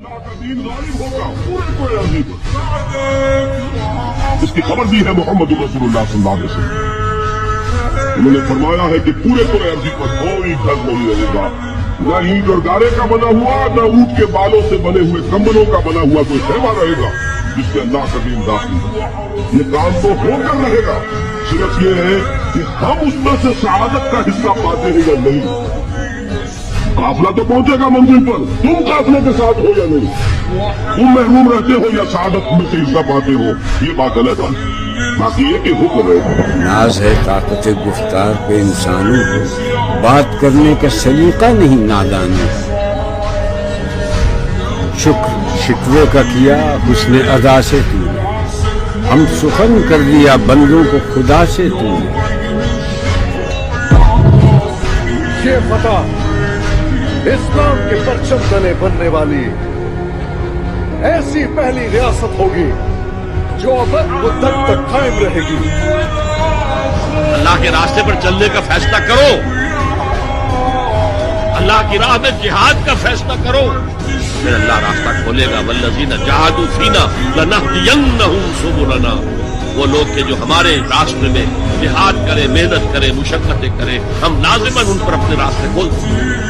اللہ کا دین غالب ہوگا پورے کوئے عظیم، اس کی خبر دی ہے محمد رسول اللہ صلی اللہ علیہ وسلم۔ انہوں نے فرمایا ہے کہ پورے کوئے عظیم پر کوئی گھر نہیں رہے گا، نہ اینٹ اور گارے کا بنا ہوا، نہ اونٹ کے بالوں سے بنے ہوئے کمبلوں کا بنا ہوا کوئی خیمہ رہے گا جس کے اللہ کا دین داخل ہے۔ یہ کام تو ہو کر رہے گا، صرف یہ ہے کہ ہم اس میں سے سعادت کا حصہ پاتے ہیں یا نہیں۔ قافلہ تو پہنچے گا منزل پر، تم قافلے کے ساتھ ہو یا نہیں، تم محروم رہتے ہو یا سعادت میں سے حصہ پاتے ہو، یہ بات غلط ہے۔ باقی یہ کہ حکم ہے، ناز ہے طاقت گفتار پہ انسانوں کو، بات کرنے کا سلیقہ نہیں نادانی۔ شکر شکوے کا کیا حسن ادا سے تو نے، ہم سخن کر دیا بندوں کو خدا سے تو نے۔ یہ فتح اسلام کے پرچم تلے بننے والی ایسی پہلی ریاست ہوگی جو ابد مدت تک قائم رہے گی۔ اللہ کے راستے پر چلنے کا فیصلہ کرو، اللہ کی راہ میں جہاد کا فیصلہ کرو، پھر اللہ راستہ کھولے گا۔ والذین جاہدوا فینا لنہدینہم سبلنا، وہ لوگ کہ جو ہمارے راستے میں جہاد کرے، محنت کرے، مشقتیں کرے، ہم لازماً ان پر اپنے راستے کھول دیں۔